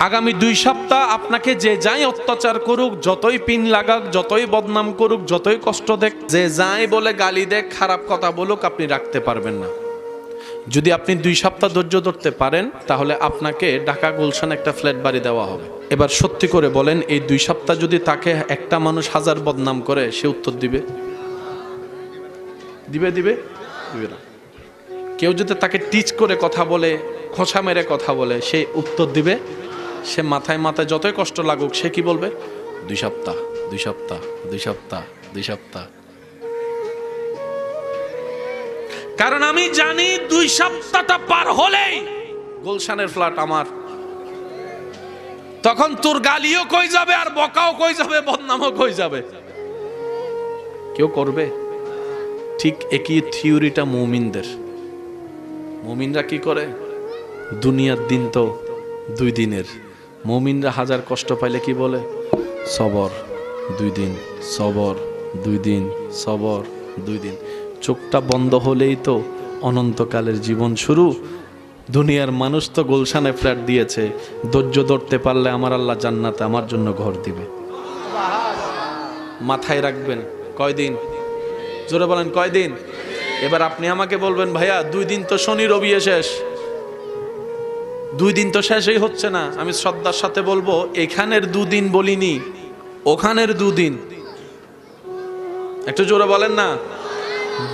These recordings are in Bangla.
আগামী 2 সপ্তাহ আপনাকে যে যাই অত্যাচার করুক, যতই পিন লাগাক, যতই বদনাম করুক, যতই কষ্ট দেখ, যে যাই বলে গালি দেখ, খারাপ কথা বলুক, আপনি রাখতে পারবেন না। যদি আপনি 2 সপ্তাহ ধৈর্য ধরতে পারেন, তাহলে আপনাকে ঢাকা গুলশান একটা ফ্ল্যাট বাড়ি দেওয়া হবে। এবার সত্যি করে বলেন, এই 2 সপ্তাহ যদি তাকে একটা মানুষ 1000 বদনাম করে, সে উত্তর দিবে? দিবে দিবে দিবে না। কেউ যদি তাকে টিচ করে কথা বলে, খোঁচা মেরে কথা বলে, সে উত্তর দিবে? সে মাথায় মাথায় যতই কষ্ট লাগুক, সে কি বলবে? 2 সপ্তাহ 2 সপ্তাহ 2 সপ্তাহ 2 সপ্তাহ। কারণ আমি জানি 2 সপ্তাহটা পার হলেই গুলশানের ফ্ল্যাট আমার। তখন তোর গালিও কই যাবে, আর বকাও কই যাবে, বদনামও কই যাবে। কেউ করবে? ঠিক একই থিওরিটা মুমিনদের। মুমিনরা কি করে? দুনিয়ার দিন তো 2 দিনের। মুমিনরা 1000 কষ্ট পাইলে কি বলে? সবর 2 দিন, সবর 2 দিন, সবর 2 দিন। চোখটা বন্ধ হলেই তো অনন্তকালের জীবন শুরু। দুনিয়ার মানুষ তো গুলশানে ফ্ল্যাট দিয়েছে, ধৈর্য ধরতে পারলে আমার আল্লাহ জান্নাতে আমার জন্য ঘর দিবে। মাথায় রাখবেন। কয়দিন? জোরে বলেন, কয়দিন? এবার আপনি আমাকে বলবেন, ভাইয়া 2 দিন তো শনি রবি শেষ, 2 দিন তো শেষই হচ্ছে না। আমি শ্রদ্ধার সাথে বলবো, এখানের 2 দিন বলিনি, ওখানের 2 দিন। একটু জোরে বলেন না।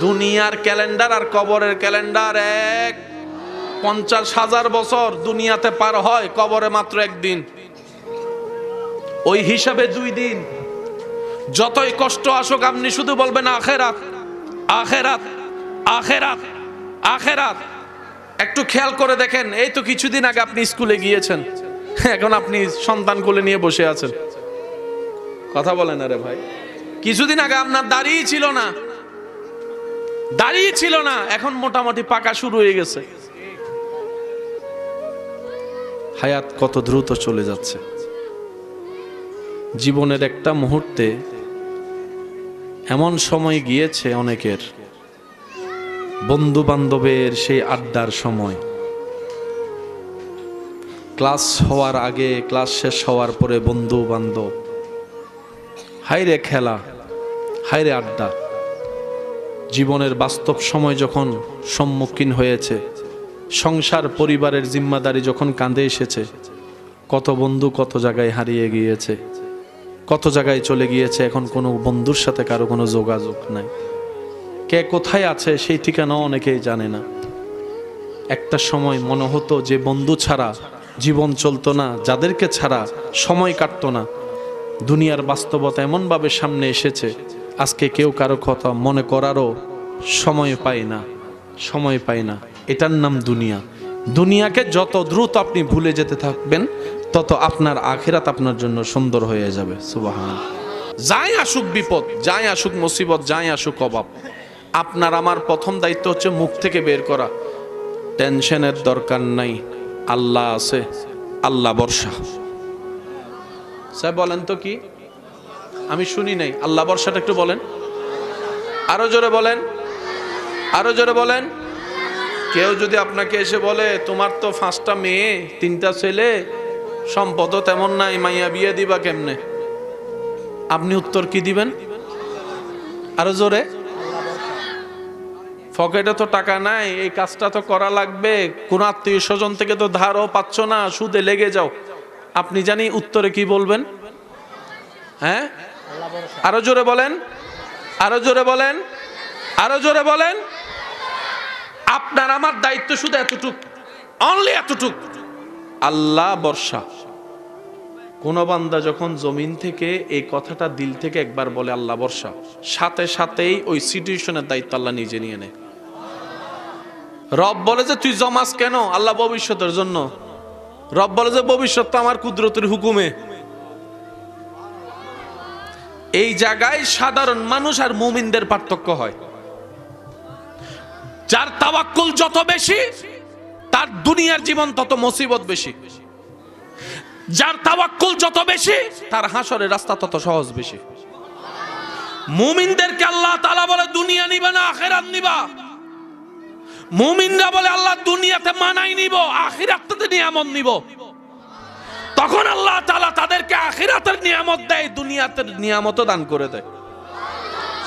দুনিয়ার ক্যালেন্ডার আর কবরের ক্যালেন্ডার এক। 50,000 বছর দুনিয়াতে পার হয়, কবরে মাত্র 1 দিন। ওই হিসাবে 2 দিন। যতই কষ্ট আসুক, আপনি শুধু বলবেন আখেরাত, আখেরাত, আখেরাত, আখেরাত। একটু খেয়াল করে দেখেন, এই তো কিছুদিন আগে আপনি স্কুলে গিয়েছেন, এখন আপনি সন্তান কোলে নিয়ে বসে আছেন। কথা বলেন আরে ভাই। কিছুদিন আগে আপনার দাড়িই ছিল না, দাড়িই ছিল না, এখন মোটামুটি পাকা শুরু হয়ে গেছে। হায়াত কত দ্রুত চলে যাচ্ছে। জীবনের একটা মুহূর্তে এমন সময় গিয়েছে অনেকের, বন্ধু বান্ধবের সেই আড্ডার সময়, ক্লাস হওয়ার আগে, ক্লাস শেষ হওয়ার পরে বন্ধু বান্ধব, হাইরে খেলা, হাইরে আড্ডা। জীবনের বাস্তব সময় যখন সম্মুখীন হয়েছে, সংসার পরিবারের জিম্মাদারি যখন কাঁধে এসেছে, কত বন্ধু কত জায়গায় হারিয়ে গিয়েছে, কত জায়গায় চলে গিয়েছে। এখন কোনো বন্ধুর সাথে কারো কোনো যোগাযোগ নাই। কে কোথায় আছে সেই ঠিকানাও অনেকেই জানে না। একটা সময় মনে হতো যে বন্ধু ছাড়া জীবন চলতো না, যাদেরকে ছাড়া সময় কাটতো না। দুনিয়ার বাস্তবতা এমনভাবে সামনে এসেছে, আজকে কেউ কারো কথা মনে করারও সময় পায় না, সময় পায় না। এটার নাম দুনিয়া। দুনিয়াকে যত দ্রুত আপনি ভুলে যেতে থাকবেন, তত আপনার আখিরাত আপনার জন্য সুন্দর হয়ে যাবে। সুবহানাল্লাহ। যাই আসুক বিপদ, যাই আসুক মুসিবত, যাই আসুক অভাব, আপনার আমার প্রথম দায়িত্ব হচ্ছে মুখ থেকে বের করা, টেনশনের দরকার নাই, আল্লাহ আছে, আল্লাহ ভরসা। স্যার বলেন তো কি? আমি শুনি নাই। আল্লাহ ভরসাটা একটু বলেন, আরো জোরে বলেন, আরো জোরে বলেন। কেউ যদি আপনাকে এসে বলে, তোমার তো 5টা মেয়ে 3টা ছেলে, সম্পদও তেমন নাই, মাইয়া বিয়ে দিবা কেমনে? আপনি উত্তর কি দিবেন? আরো জোরে। পকেটে তো টাকা নাই, এই কাজটা তো করা লাগবে, কোন আত্মীয় স্বজন থেকে তো ধারও পাচ্ছ না, সুদে লেগে যাও। আপনি জানি উত্তরে কি বলবেন? হ্যাঁ, আরো জোরে বলেন, আরো জোরে বলেন, আরো জোরে বলেন। আপনার আমার দায়িত্ব শুধু এতটুক, অনলি এতটুক, আল্লাহ ভরসা। কোন বান্দা যখন জমিন থেকে এই কথাটা দিল থেকে একবার বলে আল্লাহ ভরসা, সাথে সাথেই ওই সিচুয়েশনের দায়িত্ব আল্লাহ নিজে নিয়ে নেয়। রব বলে যে তুই জমাস কেন? আল্লাহ ভবিষ্যতের জন্য। রব বলে যে ভবিষ্যৎ তো আমার কুদরতের হুকুমে। এই জায়গায় সাধারণ মানুষ আর মুমিনদের পার্থক্য হয়। যার তাওয়াক্কুল যত বেশি, তার দুনিয়ার জীবন তত মুসিবত বেশি। যার তাওয়াক্কুল যত বেশি, তার হাসরের রাস্তা তত সহজ বেশি। মুমিনদেরকে আল্লাহ তাআলা বলে দুনিয়া নিবা না আখিরাত নিবা। মুমিনরা বলে আল্লাহ দুনিয়াতে মানাই নিব, আখিরাতে নিয়ামত নিব। তখন আল্লাহ তাআলা তাদেরকে আখিরাতের নিয়ামত দেয়, দুনিয়াতের নিয়ামতও দান করে দেয়।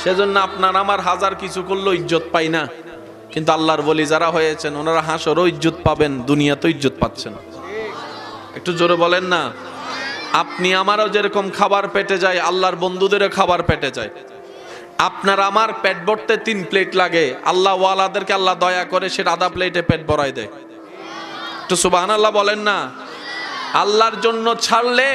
সেজন্য আপনার আমার হাজার কিছু করলেও ইজ্জত পাই না, কিন্তু আল্লাহর ওলি যারা হয়েছেন ওনারা হাসরও ইজ্জত পাবেন, দুনিয়াতেও ইজ্জত পাচ্ছেন। একটু জোরে বলেন না। আপনি আমারও যেরকম খাবার পেটে যায়, আল্লাহর বন্ধুদেরও খাবার পেটে যায়। আপনার আমার পেট ভরতে 3 প্লেট লাগে, আল্লাহ ওয়ালাদেরকে আল্লাহ দয়া করে সে আধা প্লেটে পেট ভরাই দেয়। একটু সুবহানাল্লাহ বলেন না। আল্লাহর জন্য ছাড়লে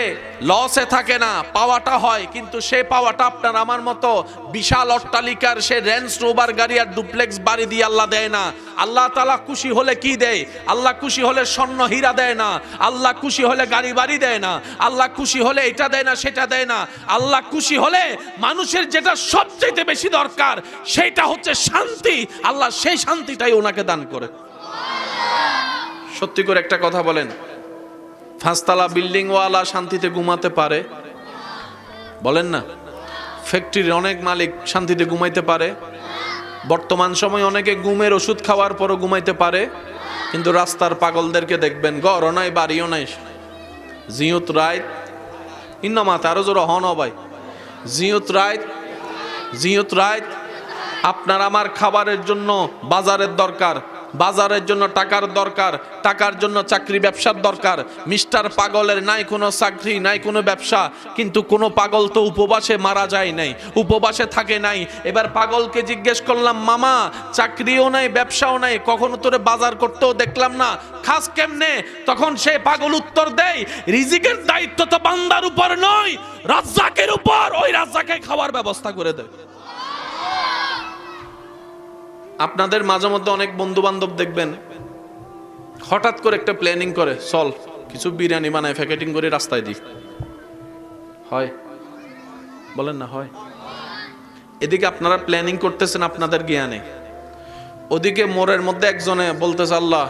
লসে থাকে না, পাওয়াটা হয়, কিন্তু সেই পাওয়াটা আপনার আমার মতো বিশাল অট্টালিকার সে রেঞ্জ রোভার গাড়ি আর ডুপ্লেক্স বাড়ি দিয়ে আল্লাহ দেয় না। আল্লাহ তাআলা খুশি হলে কি দেয়? আল্লাহ খুশি হলে স্বর্ণ হীরা দেয় না, আল্লাহ খুশি হলে গাড়ি বাড়ি দেয় না, আল্লাহ খুশি হলে এটা দেয় না সেটা দেয় না। আল্লাহ খুশি হলে মানুষের যেটা সবচেয়ে বেশি দরকার সেইটা হচ্ছে শান্তি, আল্লাহ সেই শান্তিটাই ওনাকে দান করে। সত্যি করে একটা কথা বলেন, 5 তলা বিল্ডিং ওয়ালা শান্তিতে ঘুমাতে পারে? বলেন না। ফ্যাক্টরির অনেক মালিক শান্তিতে ঘুমাইতে পারে? বর্তমান সময় অনেকে ঘুমের ওষুধ খাওয়ার পরও ঘুমাইতে পারে, কিন্তু রাস্তার পাগলদেরকে দেখবেন, ঘরও নাই বাড়িও নাই, জিয়ত রাইত ইন্নামাতে আরো জোর হন ভাই, জিয়ত রাইত। আপনার আমার খাবারের জন্য বাজারের দরকার, বাজারের জন্য টাকার দরকার, টাকার জন্য চাকরি ব্যবসার দরকার। মিস্টার পাগলের নাই কোনো চাকরি নাই কোনো ব্যবসা, কিন্তু কোনো পাগল তো উপবাসে মারা যায় নাই, উপবাসে থাকে নাই। এবার পাগলকে জিজ্ঞেস করলাম, মামা চাকরিও নাই ব্যবসাও নাই, কখনো তোরে বাজার করতেও দেখলাম না, খাস কেমনে? তখন সে পাগল উত্তর দেয়, রিজিকের দায়িত্ব তো বান্দার উপর নয়, রাজ্জাকের উপর, ওই রাজ্জাকে খাওয়ার ব্যবস্থা করে দেয়। আপনাদের মাঝে মধ্যে অনেক বন্ধু বান্ধব দেখবেন হঠাৎ করে একটা প্ল্যানিং করে, চল কিছু বিরিয়ানি বানায় প্যাকেটিং করে রাস্তায় দিই। হয়? বলেন না হয়? এদিকে আপনারা প্ল্যানিং করতেছেন আপনাদের জ্ঞানে, ওদিকে মোড়ের মধ্যে একজনে বলতেছে আল্লাহ,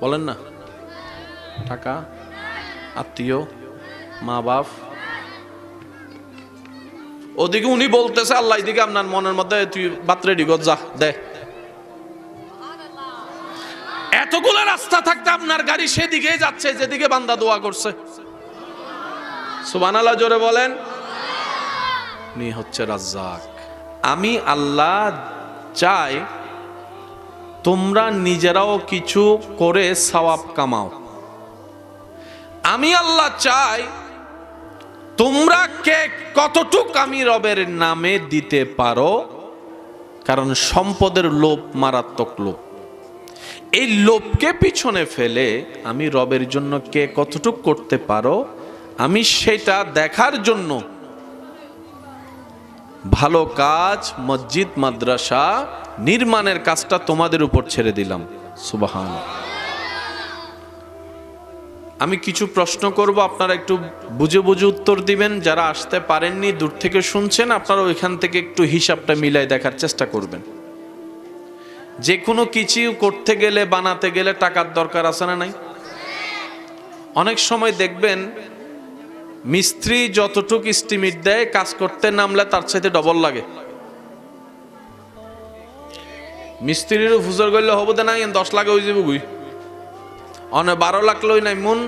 বলেন না, টাকা, আত্মীয়, মা বাপ, ওদিকে উনি বলতেছে আল্লাহ, এদিকে আপনার মনের মধ্যে তুই বাতরে ডিগো যা দে। এতগুলো রাস্তা থাকতে আপনার গাড়ি সেদিকে যাচ্ছে যেদিকে বান্দা দোয়া করছে। সুবহানাল্লাহ জোরে বলেন। উনি হচ্ছে রাজ্জাক। আমি আল্লাহ চাই তোমরা নিজেরাও কিছু করে সওয়াব কামাও। আমি আল্লাহ চাই তোমরা কে কতটুক আমি রবের নামে দিতে পারো, কারণ সম্পদের লোভ মারাত্মক লোভ। এই লোভকে পিছনে ফেলে আমি রবের জন্য কে কতটুক করতে পারো, আমি সেটা দেখার জন্য ভালো কাজ, মসজিদ মাদ্রাসা নির্মাণের কাজটা তোমাদের উপর ছেড়ে দিলাম। সুবহানাল্লাহ। আমি কিছু প্রশ্ন করব, আপনারা একটু বুঝে বুঝে উত্তর দিবেন। যারা আসতে পারেননি, দূর থেকে শুনছেন, আপনারা ওইখান থেকে একটু হিসাবটা মিলাই দেখার চেষ্টা করবেন। যে কোনো কিছু করতে গেলে, বানাতে গেলে টাকার দরকার আছে না নাই? অনেক সময় দেখবেন মিস্ত্রি যতটুকু এস্টিমেট দেয়, কাজ করতে নামলে তার চাইতে ডবল লাগে। মিস্ত্রিরও ফুজর করলে হবো না, 10 লাখ হয়ে যাবো গুই, 12 লাখ লই নাই মন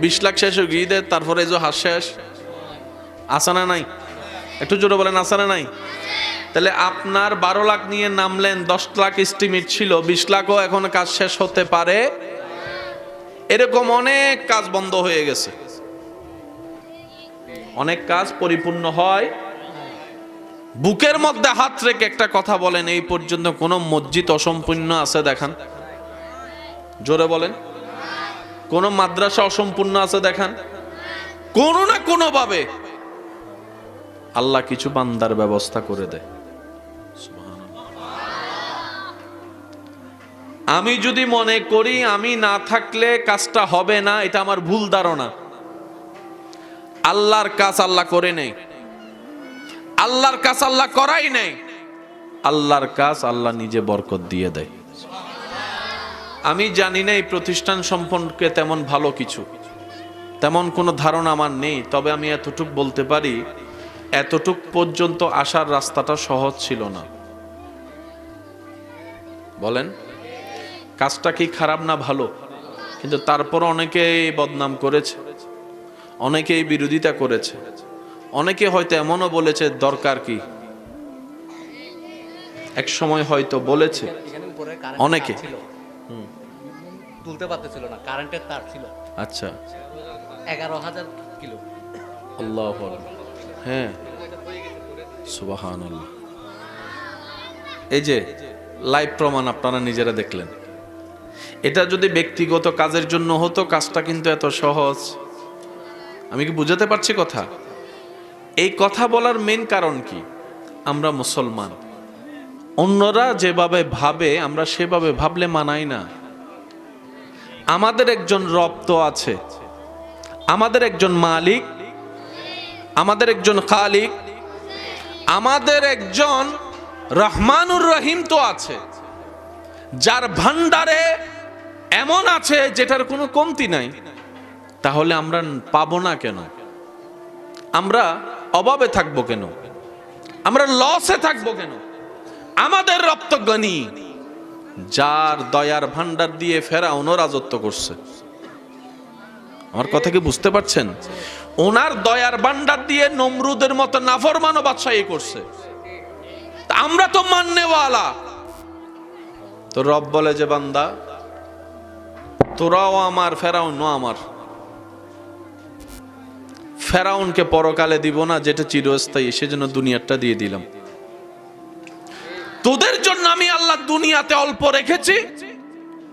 20 লাখ শেষ হয়ে গিয়ে দেয়, তারপরে যে হাস শেষ। আসা না নাই? একটু জোরে বলেন, আসা না নাই? তাহলে আপনার 12 লাখ নিয়ে নামলেন, 10 লাখ এস্টিমেট ছিল, 20 লাখও এখন কাজ শেষ হতে পারে। এরকম অনেক কাজ বন্ধ হয়ে গেছে, অনেক কাজ পরিপূর্ণ হয়। বুকের মধ্যে হাত রেখে একটা কথা বলেন, এই পর্যন্ত কোন মসজিদ অসম্পূর্ণ আছে দেখান? জোরে বলেন। কোন মাদ্রাসা অসম্পূর্ণ আছে দেখান? কোনো না কোনো ভাবে আল্লাহ কিছু বান্দার ব্যবস্থা করে দেয়। আমি যদি মনে করি আমি না থাকলে কাজটা হবে না, এটা আমার ভুল ধারণা। আল্লাহর কাজ আল্লাহ করে নেই, আল্লাহর কাজ আল্লাহ করাই নেই, আল্লাহর কাজ আল্লাহ নিজে বরকত দিয়ে দেয়। আমি জানি না এই প্রতিষ্ঠান সম্পর্কে তেমন ভালো কিছু, তেমন কোনো ধারণা আমার নেই। তবে আমি এতটুক বলতে পারি, এতটুক পর্যন্ত আসার রাস্তাটা সহজ ছিল না। বলেন, কাজটা কি খারাপ না ভালো? কিন্তু তারপর অনেকেই বদনাম করেছে, অনেকেই বিরোধিতা করেছে, অনেকে হয়তো এমনও বলেছে দরকার কি, এক সময় হয়তো বলেছে অনেকে তুলতে পারতেছিল না, কারেন্টের তার ছিল। আচ্ছা, 11,000 কিলো। আল্লাহু আকবার। হ্যাঁ, সুবহানাল্লাহ। এই যে লাইভ প্রমাণ আপনারা নিজেরা দেখলেন। এটা যদি ব্যক্তিগত কাজের জন্য হতো, কাজটা কিন্তু এত সহজ। আমি কি বুঝাতে পারছি কথা? এই কথা বলার মেন কারণ কি? আমরা মুসলমান, অন্যরা যেভাবে ভাবে আমরা সেভাবে ভাবলে মানাই না। আমাদের একজন রব তো আছে, আমাদের একজন মালিক, আমাদের একজন খালিক, আমাদের একজন রহমানুর রহিম তো আছে, যার ভান্ডারে এমন আছে যেটার কোনো কমতি নাই। তাহলে আমরা পাবো না কেন? আমরা অভাবে থাকবো কেন? আমরা লসে থাকবো কেন? আমাদের রব তো গনি, যার দয়ার ভান্ডার দিয়ে ফেরাউনও রাজত্ব করছে। আমার কথা কি বুঝতে পারছেন? ওনার দয়ার ভান্ডার দিয়ে নমরুদের মতো নাফরমানও বাদশাহী করছে। আমরা তো মাননেওয়ালা। তো রব বলে যে বান্দা, তোরাও আমার, ফেরাউনও আমার। ফেরাউনকে পরকালে দিব না, যেটা চিরস্থায়ী, সেজন্য দুনিয়াটা দিয়ে দিলাম। তোদের জন্য আমি আল্লাহ দুনিয়াতে অল্প রেখেছি,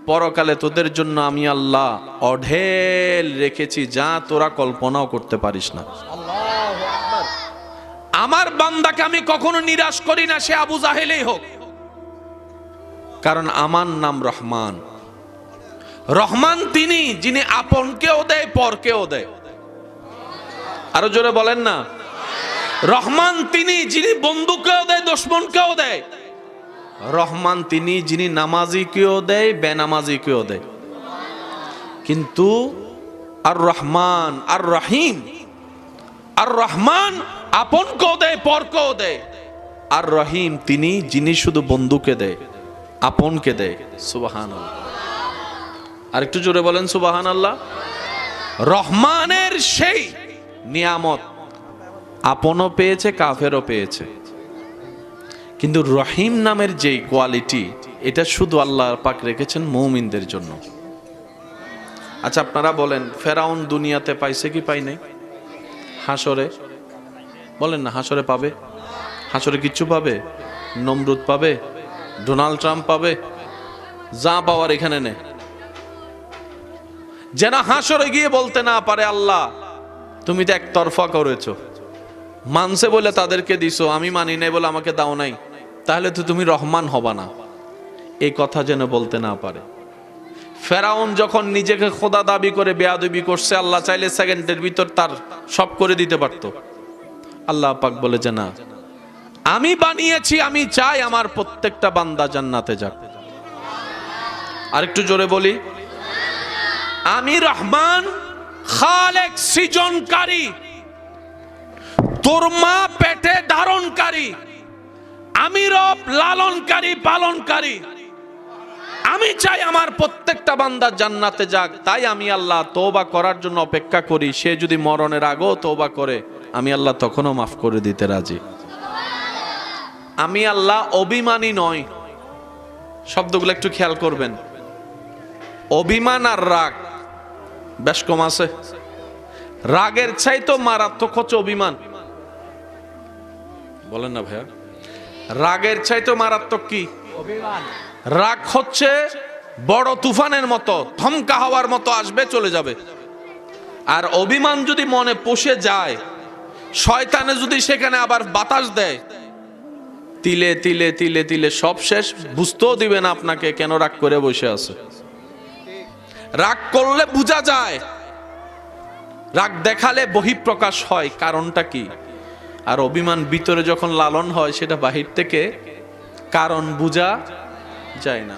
পরকালে তোদের জন্য আমি আল্লাহ অঢেল রেখেছি, যা তোরা কল্পনাও করতে পারিস না। আমার বান্দাকে আমি কখনো নিরাশ করি না, সে আবু জাহেলেই হোক, কারণ আমার নাম রহমান। রহমান তিনি, যিনি আপনকেও দেয়, পরকেও দেয়। আরো জোরে বলেন না। রহমান তিনি, যিনি বন্ধুকেও দেয়, দুশমনকেও দেয়। রহমান তিনি, যিনি নামাজিকেও দেয়, বেনামাজিকেও দেয়। কিন্তু আর রহমান আর রহিম, আর রহমান আপনকেও দেয়, পরকেও দেয়। আর রহিম তিনি, যিনি শুধু বন্ধুকে দেয়, আপনকে দেয়। সুবহানাল্লাহ। আর একটু জোরে বলেন সুবহানাল্লাহ। রহমানের সেই নিয়ামত আপনও পেয়েছে, কাফেরও পেয়েছে। কিন্তু রহিম নামের যেই কোয়ালিটি, এটা শুধু আল্লাহ পাক রেখেছেন মুমিনদের জন্য। আচ্ছা আপনারা বলেন, ফেরাউন দুনিয়াতে পাইছে কি পাই নাই? হাসরে বলেন না, হাসরে পাবে? হাসরে কিচ্ছু পাবে? নমরুদ পাবে, ডোনাল্ড ট্রাম্প পাবে, যা পাওয়ার এখানে নে। যেন হাসরে গিয়ে বলতে না পারে, আল্লাহ তুমি তো একতরফা করেছো, মানছে বলে তাদেরকে দিছো, আমি মানি নাই বলে আমাকে দাও নাই, তাহলে তো তুমি রহমান হবা না। এই কথা যেন বলতে না পারে। ফেরাউন যখন নিজেকে খোদা দাবি করে বেয়াদবি করছে, আল্লাহ চাইলে সেকেন্ডের ভিতর তার সব করে দিতে পারতো। আল্লাহ পাক বলে যে না, আমি বানিয়েছি, আমি চাই আমার প্রত্যেকটা বান্দা জান্নাতে যাক। আরেকটু জোরে বলি, আমি রহমান, খালেক, সৃজনকারী, তোর মা পেটে ধারণকারী। আমি রব, লালনকারী, পালনকারী। আমি চাই আমার প্রত্যেকটা বান্দা জান্নাতে যাক। তাই আমি আল্লাহ তওবা করার জন্য অপেক্ষা করি। সে যদি মরণের আগেও তওবা করে, আমি আল্লাহ তখনও মাফ করে দিতে রাজি। আমি আল্লাহ অভিমানী নয়। শব্দগুলো একটু খেয়াল করবেন। অভিমান আর রাগ বেশ কম আছে। রাগের চাইতো মারাত্মক হচ্ছে অভিমান। বলেন না ভাইয়া, রাগের চাইতো মারাত্মক কি? অভিমান। রাগ হচ্ছে বড় তুফানের মতো, ধমকা হওয়ার মতো আসবে, চলে যাবে। আর অভিমান যদি মনে পুষে যায়, শয়তানে যদি সেখানে আবার বাতাস দেয়, তিলে তিলে তিলে তিলে সব শেষ। বুঝতেও দিবে না আপনাকে কেন রাগ করে বসে আছে। রাগ করলে বোঝা যায়, রাগ দেখালে বহিঃপ্রকাশ হয়, কারণটা কি? আর অভিমান ভিতরে যখন লালন হয়, সেটা বাহির থেকে কারণ বোঝা যায় না।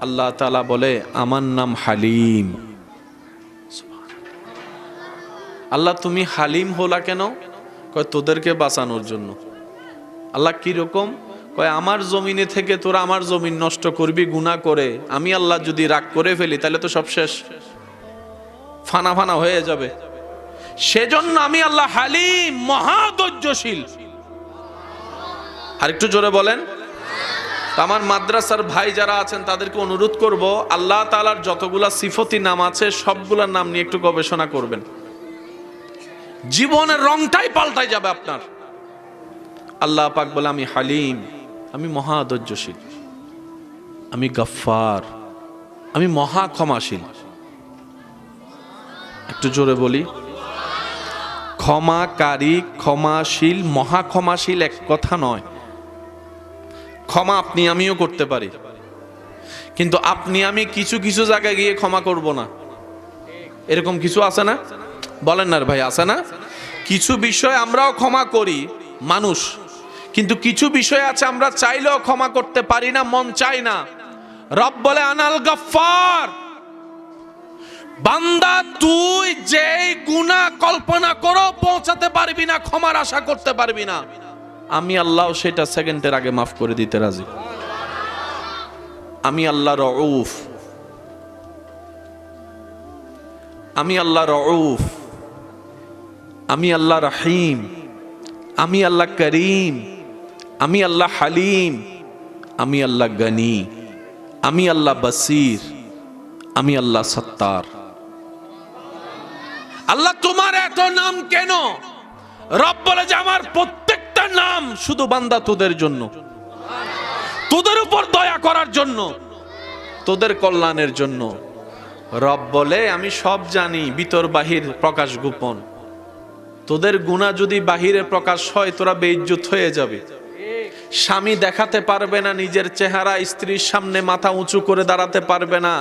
আল্লাহ তাআলা বলে, আমার নাম হালিম। আল্লাহ তুমি হালিম হলা কেন? কয় তোদেরকে বাঁচানোর জন্য। আল্লাহ কি রকম? কয় আমার জমিনে থেকে তোরা আমার জমিন নষ্ট করবি গুনাহ করে, আমি আল্লাহ যদি রাগ করে ফেলি তাহলে তো সব শেষ, ফানা ফানা হয়ে যাবে। সেজন্য আমি আল্লাহ হালিম, মহাধৈর্যশীল। আর একটু জোরে বলেন। আমার মাদ্রাসার ভাই যারা আছেন তাদেরকে অনুরোধ করব, আল্লাহ তাআলার যতগুলা সিফতি নাম আছে সবগুলার নাম নিয়ে একটু গবেষণা করবেন, জীবনের রংটাই পাল্টাই যাবে আপনার। আল্লাহ পাক বলে আমি হালিম, আমি মহাধৈর্যশীল, আমি গফফার, আমি মহা ক্ষমাশীল। একটু জোরে বলি, ক্ষমাকারী, ক্ষমাশীল, মহা ক্ষমাশীল এক কথা নয়। ক্ষমা আপনি আমিও করতে পারি, কিন্তু আপনি আমি কিছু কিছু জায়গায় গিয়ে ক্ষমা করব না, এরকম কিছু আছে না? বলেন না ভাই, আছে না? কিছু বিষয় আমরাও ক্ষমা করি মানুষ, কিন্তু কিছু বিষয় আছে আমরা চাইলেও ক্ষমা করতে পারি না, মন চাই না। রব বলে আনাল গফফার, বান্দা তুই যেই গুনাহ কল্পনা করো পৌঁছাতে পারবি না, ক্ষমার আশা করতে পারবি না, আমি আল্লাহ সেটা সেকেন্ডের আগে মাফ করে দিতে রাজি। আমি আল্লাহ রউফ, আমি আল্লাহ রউফ, আমি আল্লাহ রহিম, আমি আল্লাহ করিম, আমি আল্লাহ হালিম, আমি আল্লাহ গনি, আমি আল্লাহ বসির, আমি আল্লাহ সত্তার। আল্লাহ তোমার এত নাম কেন? রব বলে যে আমার প্রত্যেকটা নাম শুধু বান্দা তোদের জন্য, তোদের উপর দয়া করার জন্য, তোদের কল্যাণের জন্য। রব বলে আমি সব জানি, ভিতর বাহির প্রকাশ গোপন। তোদের গুনাহ যদি বাহিরে প্রকাশ হয় তোরা বেইজ্জত হয়ে যাবে। স্বামী দেখাতে পারবে না নিজের চেহারা, স্ত্রীর সামনে মাথা উঁচু করে দাঁড়াতে পারবে না,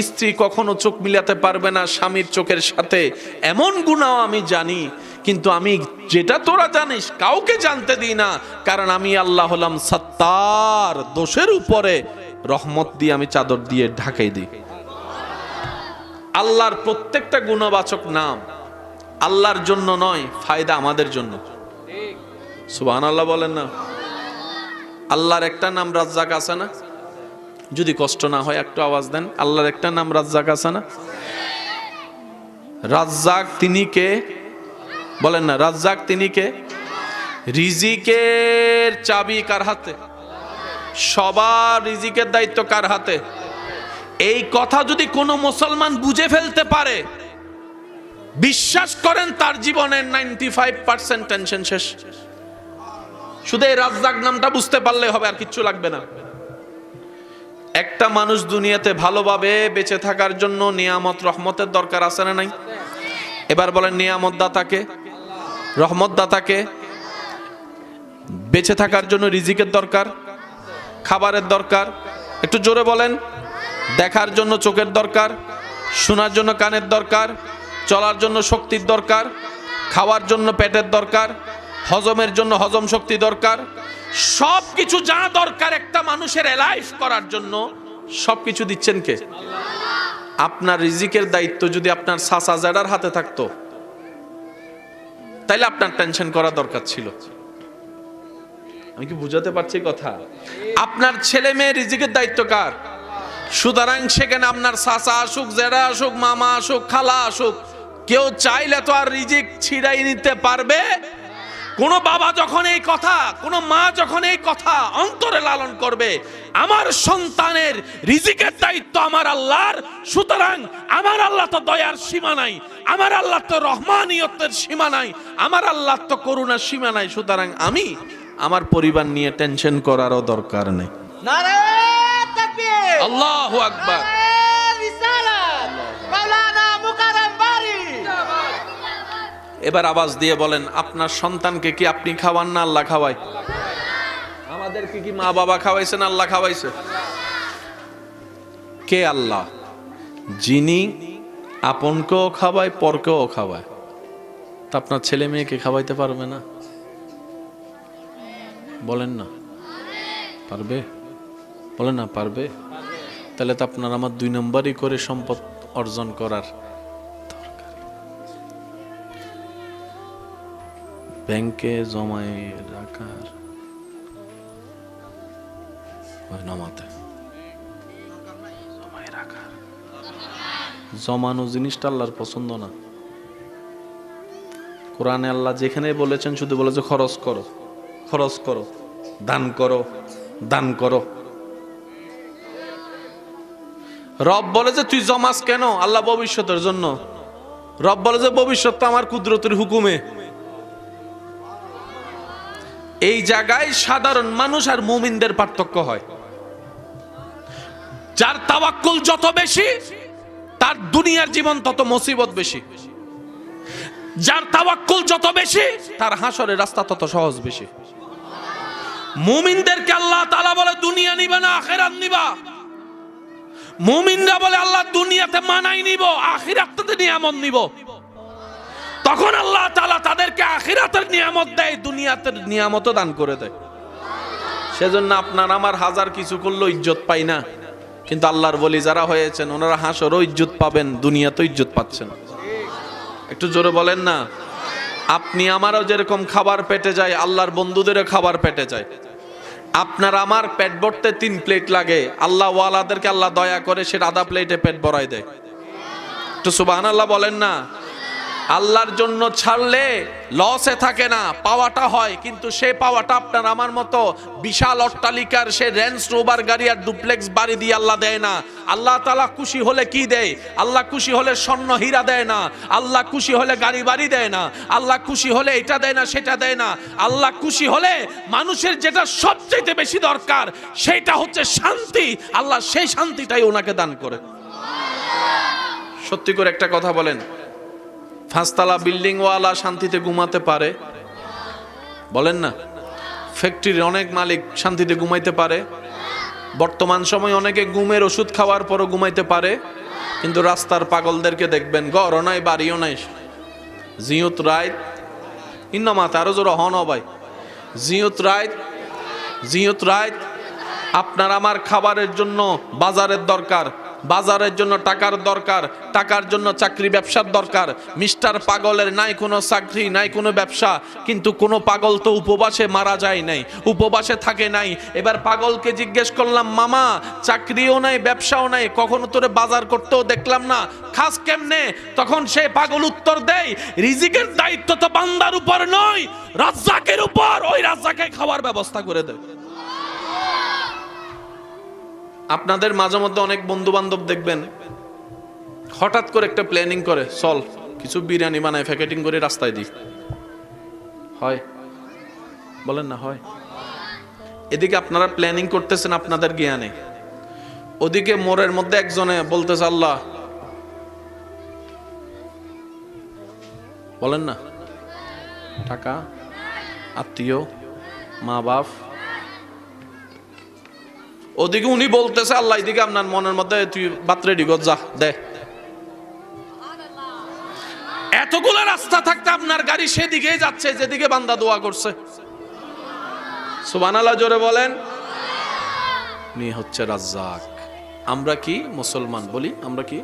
স্ত্রী কখনো চোখ মিলাতে পারবে না স্বামীর চোখের সাথে। এমন গুনাহ আমি জানি, কিন্তু আমি যেটা তোরা জানিস কাউকে জানতে দিই না, কারণ আমি আল্লাহ হলাম সত্তার, দোষের উপরে রহমত দিয়ে আমি চাদর দিয়ে ঢাকাই দিই। আল্লাহর প্রত্যেকটা গুণবাচক নাম আল্লাহর জন্য নয়, ফায়দা আমাদের জন্য। সুবহানাল্লাহ বলেন না? আল্লাহর একটা নাম রাজ্জাক আছে না? যদি কষ্ট না হয় একটু আওয়াজ দেন। আল্লাহর একটা নাম রাজ্জাক আছে না? রাজ্জাক তিনি কে? বলেন না, রাজ্জাক তিনি কে? রিজিকের চাবি কার হাতে? সবার রিজিকের দায়িত্ব কার হাতে? এই কথা যদি কোনো মুসলমান বুঝে ফেলতে পারে, বিশ্বাস করেন তার জীবনের 95% টেনশন শেষ। শুধু এই রাজ্জাক নামটা বুঝতে পারলে হবে, আর কিচ্ছু লাগবে না। একটা মানুষ দুনিয়াতে ভালোভাবে বেঁচে থাকার জন্য নিয়ামত রহমতের দরকার আছে না নাই? এবার বলেন, নিয়ামত দাতাকে, রহমত দাতাকে। বেঁচে থাকার জন্য রিজিকের দরকার, খাবারের দরকার, একটু জোরে বলেন। দেখার জন্য চোখের দরকার, শোনার জন্য কানের দরকার, চলার জন্য শক্তির দরকার, খাওয়ার জন্য পেটের দরকার, হজমের জন্য হজম শক্তি দরকার। সব কিছু যা দরকার একটা মানুষের লাইফ করার জন্য, সব কিছু দিচ্ছেন কে? আপনার রিজিকের দায়িত্ব যদি আপনার চাচা জাডার হাতে থাকতো তাইলে আপনার টেনশন করা দরকার ছিল। আমি কি বুঝাতে পারছি কথা? আপনার ছেলে মেয়ে রিজিকের দায়িত্ব কার? সুতরাং সেখানে আপনার চাচা আসুক, জেঠা আসুক, মামা আসুক, খালা আসুক, কেউ চাইলে তো আর রিজিক ছিড়াই নিতে পারবে? কোন বাবা যখন এই কথা, কোন মা যখন এই কথা অন্তরে লালন করবে, আমার সন্তানের রিজিকের দায়িত্ব আমার আল্লাহর, সুতরাং আমার আল্লাহ তো দয়ার সীমা নাই, আমার আল্লাহ তো রহমানিয়তের সীমা নাই, আমার আল্লাহ তো করুণার সীমা নাই, সুতরাং আমি আমার পরিবার নিয়ে টেনশন করারও দরকার নেই। নারে তাকবীর, আল্লাহু আকবার। রিসালাত, মাওলানা মুকাররম বারি। এবার আওয়াজ দিয়ে বলেন, আপনার সন্তানকে কি আপনি খাওয়ান না আল্লাহ খাওয়ায়? আমাদেরকে কি মা বাবা খাওয়াইছেন, আল্লাহ খাওয়াইছে? কে আল্লাহ? যিনি আপনকেও খাওয়ায়, পরকেও খাওয়ায়। তা আপনার ছেলে মেয়েকে খাওয়াইতে পারবে না? বলেন না পারবে? বলেন না পারবে? তাহলে তো আপনার আমার 2 নম্বরই করে সম্পদ অর্জন করার দরকার। ব্যাংকে জমায়ে রাখার ওই নামাতে জমানো জিনিসটা আল্লাহর পছন্দ না। কোরআনে আল্লাহ যেখানে বলেছেন শুধু বলেছে খরচ করো, খরচ করো, দান করো, দান করো। রব বলে যে তুই জমাস কেন? আল্লাহ ভবিষ্যতের জন্য। রব বলে যে ভবিষ্যৎ তো আমার কুদরতের হুকুমে। এই জায়গায় সাধারণ মানুষ আর মুমিনদের পার্থক্য হয়। যার তাওয়াক্কুল যত বেশি তার দুনিয়ার জীবন তত মুসিবত বেশি। যার তাওয়াক্কুল যত বেশি তার হাসরের রাস্তা তত সহজ বেশি। মুমিনদেরকে আল্লাহ তাআলা বলে দুনিয়া নিবা না আখিরাত নিবা। মুমিনরা বলে আল্লাহ দুনিয়াতে মানাই নিব, আখিরাতে নিয়ামত নিব। তখন আল্লাহ তাআলা তাদেরকে আখিরাতের নিয়ামত দেয়, দুনিয়াতের নিয়ামতও দান করে দেয়। সেজন্য আপনার আমার হাজার কিছু করলেও ইজ্জত পাই না, কিন্তু আল্লাহর ওলি যারা হয়েছেন ওনারা হাসরও ইজ্জত পাবেন, দুনিয়াতেও ইজ্জত পাচ্ছেন। একটু জোরে বলেন না। আপনি আমারও যেরকম খাবার পেটে যায়, আল্লাহর বন্ধুদেরও খাবার পেটে যায়। আপনার আমার পেট ভরতে 3 প্লেট লাগে, আল্লাহ ওয়ালাদেরকে আল্লাহ দয়া করে সে আধা প্লেটে পেট ভরাই দেয়। একটু সুবহানাল্লাহ বলেন না। আল্লাহর জন্য ছাড়লে লসে থাকে না, পাওয়াটা হয়। কিন্তু সেই পাওয়াটা আপনার আমার মতো বিশাল অট্টালিকার সে রেঞ্জ রোভার গাড়ি আর ডুপ্লেক্স বাড়ি দিয়ে আল্লাহ দেয় না। আল্লাহ তাআলা খুশি হলে কি দেয়? আল্লাহ খুশি হলে স্বর্ণ হীরা দেয় না। আল্লাহ খুশি হলে গাড়ি বাড়ি দেয় না। আল্লাহ খুশি হলে এটা দেয় না, সেটা দেয় না। আল্লাহ খুশি হলে মানুষের যেটা সবচেয়ে বেশি দরকার সেটা হচ্ছে শান্তি, আল্লাহ সেই শান্তিটাই ওনাকে দান করে। সত্যি করে একটা কথা বলেন, 5 তলা বিল্ডিং ওয়ালা শান্তিতে ঘুমাতে পারে? বলেন না। ফ্যাক্টরির অনেক মালিক শান্তিতে ঘুমাইতে পারে? বর্তমান সময় অনেকে ঘুমের ওষুধ খাওয়ার পরও ঘুমাইতে পারে, কিন্তু রাস্তার পাগলদেরকে দেখবেন, ঘরও নাই বাড়িও নাই, জিয়ত রাইত ইন্নামাতে আরো জোর হন ভাই, জিয়ত রাইত, জিয়ত রাইত। আপনার আমার খাবারের জন্য বাজারের দরকার, বাজারের জন্য টাকার দরকার, টাকার জন্য চাকরি ব্যবসার দরকার। মিস্টার পাগলের নাই কোনো চাকরি, নাই কোনো ব্যবসা, কিন্তু কোনো পাগল তো উপবাসে মারা যায় নাই, উপবাসে থাকে নাই। এবার পাগলকে জিজ্ঞেস করলাম, মামা চাকরিও নাই ব্যবসাও নাই, কখনো তোরে বাজার করতেও দেখলাম না, খাস কেমনে? তখন সে পাগল উত্তর দেয়, রিজিকের দায়িত্ব তো বান্দার উপর নয়, রাজ্জাকের উপর। ওই রাজ্জাকে খাওয়ার ব্যবস্থা করে দেয়। আপনাদের মাঝে মধ্যে অনেক বন্ধু বান্ধব দেখবেন হঠাৎ করে একটা প্ল্যানিং করে, চল কিছু বিরিয়ানি বানায় প্যাকেটিং করে রাস্তায় দিই। হয়? বলেন না হয়? এদিকে আপনারা প্ল্যানিং করতেছেন আপনাদের জ্ঞানে, ওদিকে মোড়ের মধ্যে একজনে বলতেছে আল্লাহ, বলেন না, টাকা, আত্মীয়, মা বাপ, ওদিকে উনি বলতেছে আল্লাহ, এদিকে আপনার মনের মধ্যে তুই বাতরে ডিগত যা দে। এতগুলো রাস্তা থাকতে আপনার গাড়ি সেদিকে যাচ্ছে যেদিকে বান্দা দোয়া করছে। সুবহানাল্লাহ জোরে বলেন। উনি হচ্ছে রাজ্জাক। আমরা কি মুসলমান? বলি আমরা কি?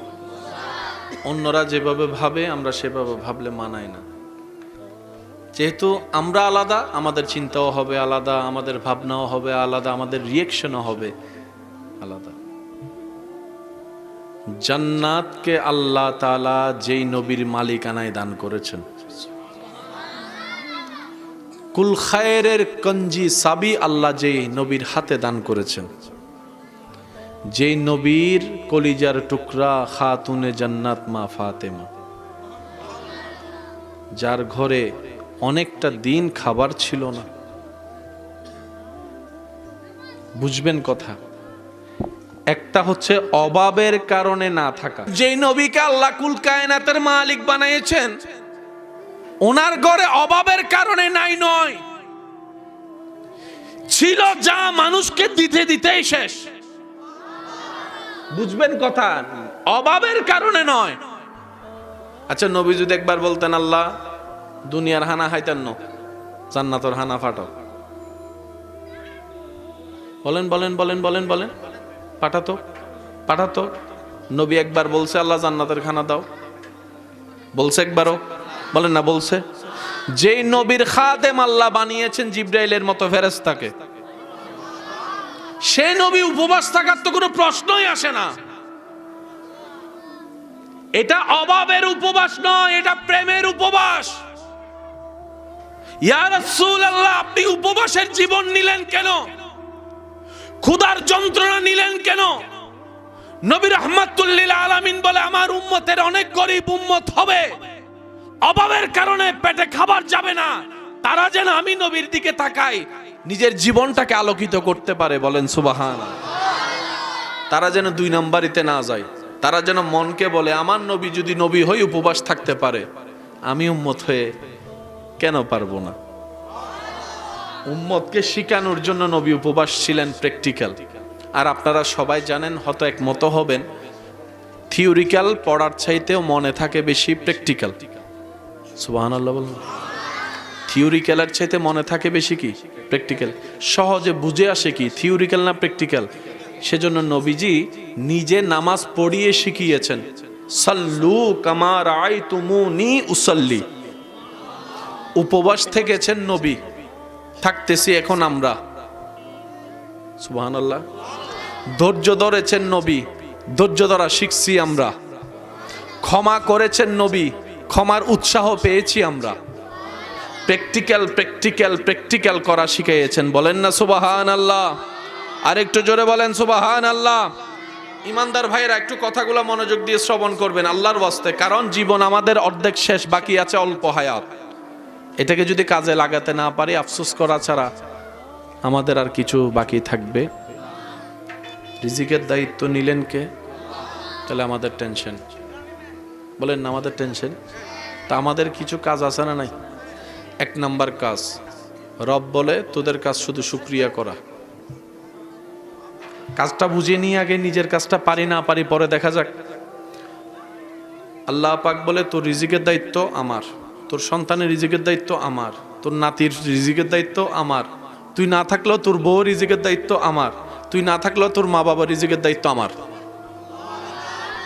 অন্যরা যেভাবে ভাবে আমরা সেভাবে ভাবলে মানায় না। যেহেতু আমরা আলাদা, আমাদের চিন্তাও হবে আলাদা, আমাদের ভাবনাও হবে আলাদা, আমাদের রিয়েকশনও হবে আলাদা। জান্নাতকে আল্লাহ তাআলা যেই নবীর মালিকানায় দান করেছেন, কুল খায়রের কঞ্জি সাবি আল্লাহ যেই নবীর হাতে দান করেছেন, যেই নবীর কলিজার টুকরা খাতুনে জান্নাত মা ফাতেমা, যার ঘরে অনেকটা দিন খাবার ছিল না। বুঝবেন কথা, একটা হচ্ছে অভাবের কারণে না থাকা। যেই নবীকে আল্লাহ কুল কায়নাতের মালিক বানিয়েছেন, ওনার ঘরে অভাবের কারণে নাই নয়, ছিল যা মানুষকে দিতে দিতেই শেষ। বুঝবেন কথা, অভাবের কারণে নয়। আচ্ছা নবী যদি একবার বলতেন আল্লাহ দুনিয়ার হানা খাইতেন না, জান্নাতের হানা ফাটাও, বলেন বলেন বলেন বলেন বলেন, পাঠাতো পাঠাতো। নবী একবার বলছে আল্লাহ জান্নাতের খানা দাও? বলছে একবারও? বলেন না বলছে? যেই নবীর খাদেম আল্লাহ বানিয়েছেন জিবরাইলের মতো ফেরেশতাকে, সে নবী উপবাস থাকার তো কোনো প্রশ্নই আসে না। এটা অভাবের উপবাস নয়, এটা প্রেমের উপবাস। ইয়া রাসূলুল্লাহ, আপনি উপবাসের জীবন নিলেন কেন? ক্ষুধার যন্ত্রণা নিলেন কেন? নবী রাহমাতুল লিল আলামিন বলে, আমার উম্মতের অনেক গরিব উম্মত হবে, অভাবের কারণে পেটে খাবার যাবে না, তারা যেন আমি নবীর দিকে তাকাই নিজের জীবনটাকে আলোকিত করতে পারে। বলেন সুবহানাল্লাহ। তারা যেন দুই নাম্বারিতে না যায়, তারা যেন মনকে বলে, আমার নবী যদি নবী হয়ে উপবাস থাকতে পারে, আমি উম্মত হয়ে কেন পারবো না? উম্মতকে শিখানোর জন্য নবী উপবাস ছিলেন, প্র্যাকটিক্যাল। আর আপনারা সবাই জানেন, হয়তো একমত হবেন, থিওরিক্যাল পড়ার চাইতেও মনে থাকে বেশি প্র্যাকটিক্যাল। সুবহানাল্লাহ বলুন। থিওরিক্যালের চাইতে মনে থাকে বেশি কি? প্র্যাকটিক্যাল। সহজে বুঝে আসে কি, থিওরিক্যাল না প্র্যাকটিক্যাল? সেজন্য নবীজি নিজে নামাজ পড়িয়ে শিখিয়েছেন, সাল্লু কামা রাআইতুমুনি উসাল্লি। উপবাস থেকেছেন নবী, থাকতেছি এখন আমরা। সুবহানাল্লাহ। ধৈর্য ধরেছেন নবী, ধৈর্য ধরা শিখছি আমরা। ক্ষমা করেছেন নবী, ক্ষমার উৎসাহ পেয়েছি আমরা। প্র্যাকটিক্যাল প্র্যাকটিক্যাল প্র্যাকটিক্যাল করা শিখিয়েছেন। বলেন না সুবহানাল্লাহ? আর একটু জোরে বলেন সুবহানাল্লাহ। ইমানদার ভাইরা, একটু কথাগুলো মনোযোগ দিয়ে শ্রবণ করবেন আল্লাহর ওয়াস্তে, কারণ জীবন আমাদের অর্ধেক শেষ, বাকি আছে অল্প হায়াত। এটাকে যদি কাজে লাগাতে না পারি, আফসোস করা ছাড়া আমাদের আর কিছু বাকি থাকবে? রিজিকের দায়িত্ব নিলেন কে? তাহলে আমাদের টেনশন। বলেন না আমাদের টেনশন। তা আমাদের কিছু কাজ আছে না নাই? এক নাম্বার কাজ, রব বলে তোদের কাজ শুধু শুকরিয়া করা। কাজটা বুঝিয়ে নিয়ে আগে নিজের কাজটা পারি না পারি পরে দেখা যাক। আল্লাহ পাক বলে, তোর রিজিকের দায়িত্ব আমার, তোর সন্তানের রিজিকের দায়িত্ব আমার, তোর নাতির রিজিকের দায়িত্ব আমার, তুই না থাকলেও তোর বউ রিজিকের দায়িত্ব আমার, তুই না থাকলেও তোর মা বাবার রিজিকের দায়িত্ব আমার।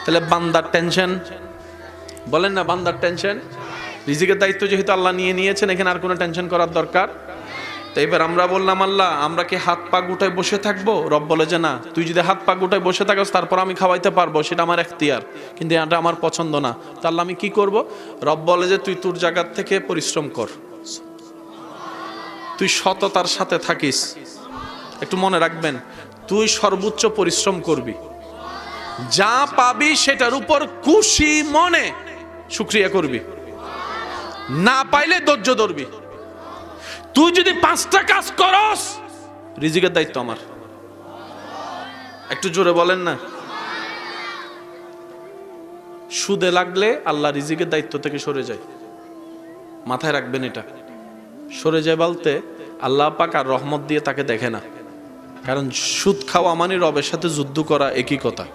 তাহলে বান্দার টেনশন? বলেন না বান্দার টেনশন? রিজিকের দায়িত্ব যেহেতু আল্লাহ নিয়ে নিয়েছেন, এখানে আর কোনো টেনশন করার দরকার। তো এবার আমরা বললাম, আল্লাহ আমরা কি হাত পা গুটায় বসে থাকবো? রব বলে যে না, তুই যদি হাত পা গুটায় বসে থাকস তারপর আমি খাওয়াইতে পারবো, সেটা আমার এখতিয়ার, কিন্তু এটা আমার পছন্দ না। তাহলে আমি কি করব? রব বলে যে তুই তোর জায়গার থেকে পরিশ্রম কর, তুই সততার সাথে থাকিস। একটু মনে রাখবেন, তুই সর্বোচ্চ পরিশ্রম করবি, যা পাবি সেটার উপর খুশি মনে শুকরিয়া করবি, না পাইলে ধৈর্য ধরবি। তুই যদি 5টা কাজ করস, রিজিকের দায়িত্ব আমার। একটু জোরে বলেন না। সুদে লাগলে আল্লাহ রিজিকের দায়িত্ব থেকে সরে যায়, মাথায় রাখবেন এটা। সরে যায় বলতে আল্লাহ পাক আর রহমত দিয়ে তাকে দেখে না, কারণ সুদ খাওয়া মানে রবের সাথে যুদ্ধ করা, একই কথা।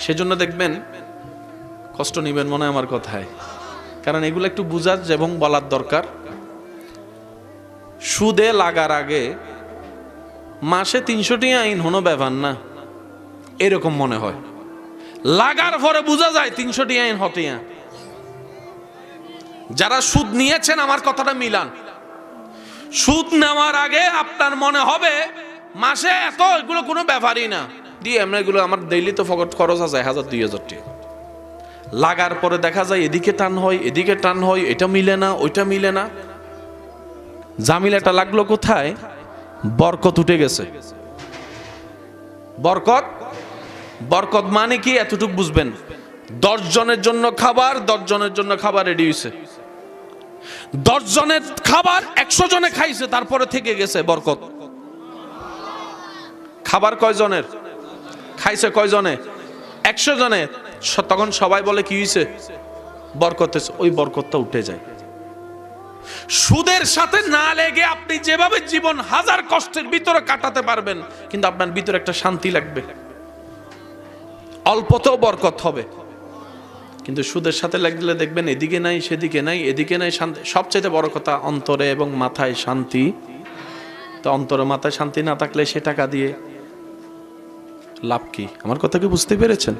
সেজন্য দেখবেন, কষ্ট নিবেন মনে হয় আমার কথায়, কারণ এগুলো একটু বুঝার এবং বলার দরকার। সুদে লাগার আগে মাসে 300 টাকা আইন হনো ব্যাপার না, এরকম মনে হয়। লাগার পরে বোঝা যায় 300 টাকা আইন হটিয়া। যারা সুদ নিয়েছেন আমার কথাটা মিলান। সুদ নেওয়ার আগে আপনার মনে হবে মাসে এত, এগুলো কোনো ব্যাপারই না, দিয়ে আমরা এগুলো আমার ডেইলি তো ফকট খরচ আছে 1000-2000 টাকা। লাগার পরে দেখা যায় এদিকে টান হয়, এদিকে টান হয়, এটা মিলে না, ওইটা মিলে না। জামিলাটা লাগলো কোথায়? বরকত উঠে গেছে। বরকত, বরকত মানে কি এতটুকু বুঝবেন, 10 জনের জন্য খাবার, 10 জনের জন্য খাবার রেডি হয়েছে, 10 জনের খাবার 100 জনে খাইছে, তারপরে থেকে গেছে বরকত। খাবার কয় জনের খাইছে? কয় জনে? 100 জনে। তখন সবাই বলে কি হয়েছে? বরকত। ওই বরকতটা উঠে যায়। সুদের সাথে না লেগে আপনি যেভাবে জীবন হাজার কষ্টের ভিতরে কাটাতে পারবেন, কিন্তু আপনার ভিতরে একটা শান্তি লাগবে, অল্পতেও বরকত হবে। কিন্তু সুদের সাথে লাগলে দেখবেন এদিকে নাই, সেদিকে নাই, এদিকে নাই, শান্তি। সবচেয়ে বড় কথা অন্তরে এবং মাথায় শান্তি। তো অন্তরে মাথায় শান্তি না থাকলে সে টাকা দিয়ে লাভ কি? আমার কথা কি বুঝতে পেরেছেন?